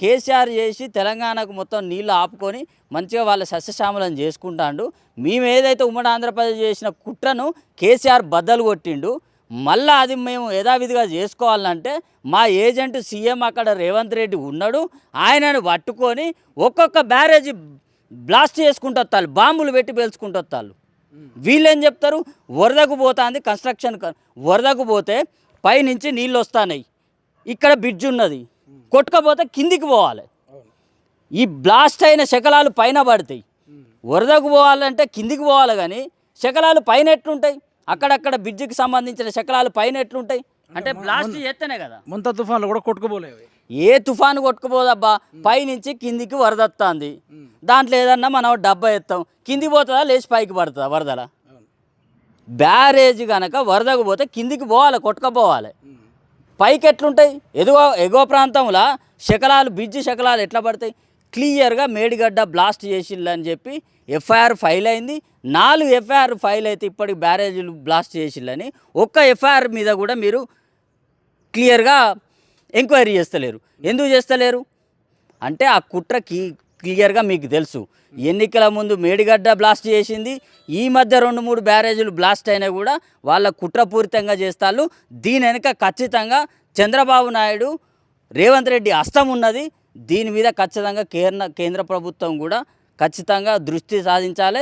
కేసీఆర్ చేసి తెలంగాణకు మొత్తం నీళ్ళు ఆపుకొని మంచిగా వాళ్ళ సస్యశ్యామలం చేసుకుంటాడు. మేము ఏదైతే ఉమ్మడి ఆంధ్రప్రదేశ్ చేసిన కుట్రను కేసీఆర్ బద్దలు కొట్టిండు. మళ్ళీ అది మేము యథావిధిగా చేసుకోవాలంటే మా ఏజెంట్ సీఎం అక్కడ రేవంత్ రెడ్డి ఉన్నాడు. ఆయనను పట్టుకొని ఒక్కొక్క బ్యారేజీ బ్లాస్ట్ చేసుకుంటూ వస్తారు, బాంబులు పెట్టి పేల్చుకుంటూ వస్తారు. వీళ్ళేం చెప్తారు, వరదకు పోతుంది కన్స్ట్రక్షన్, వరదకు పోతే పైనుంచి నీళ్ళు వస్తున్నాయి, ఇక్కడ బ్రిడ్జ్ ఉన్నది, కొట్టుకపోతే కిందికి పోవాలి. ఈ బ్లాస్ట్ అయిన శకలాలు పైన పడతాయి. వరదకు పోవాలంటే కిందికి పోవాలి, కానీ శకలాలు పైన ఎట్లుంటాయి? అక్కడక్కడ బ్రిడ్జికి సంబంధించిన శకలాలు పైన ఎట్లుంటాయి అంటే బ్లాస్ట్ చేస్తేనే కదా. ముంత తుఫాన్లు కూడా కొట్టుకుపోలేవు. ఏ తుఫాను కొట్టుకుపోదబ్బా, పైనుంచి కిందికి వరద వస్తుంది. దాంట్లో ఏదన్నా మనం డబ్బా ఎత్తాం, కిందికి పోతుందా లేచి పైకి పడుతుందా వరదల? బ్యారేజ్ కనుక వరదకు పోతే కిందికి పోవాలి, కొట్టుకపోవాలి. పైకి ఎట్లుంటాయి? ఎగువ ప్రాంతంలో శకలాలు, బ్రిడ్జి శకలాలు ఎట్లా పడతాయి? క్లియర్గా మేడిగడ్డ బ్లాస్ట్ చేసిల్లని చెప్పి ఎఫ్ఐఆర్ ఫైల్ అయింది. 4 ఎఫ్ఐఆర్ ఫైల్ అయితే ఇప్పటికి బ్యారేజీలు బ్లాస్ట్ చేసిల్లని ఒక్క ఎఫ్ఐఆర్ మీద కూడా మీరు క్లియర్గా ఎంక్వైరీ చేస్తలేరు. ఎందుకు చేస్తలేరు అంటే ఆ కుట్ర క్లియర్గా మీకు తెలుసు. ఎన్నికల ముందు మేడిగడ్డ బ్లాస్ట్ చేసింది, ఈ మధ్య 2-3 బ్యారేజీలు బ్లాస్ట్ అయినా కూడా వాళ్ళ కుట్రపూరితంగా చేస్తారు. దీని వెనుక ఖచ్చితంగా చంద్రబాబు నాయుడు, రేవంత్ రెడ్డి హస్తం ఉన్నది. దీని మీద ఖచ్చితంగా కేంద్ర ప్రభుత్వం కూడా ఖచ్చితంగా దృష్టి సాధించాలి.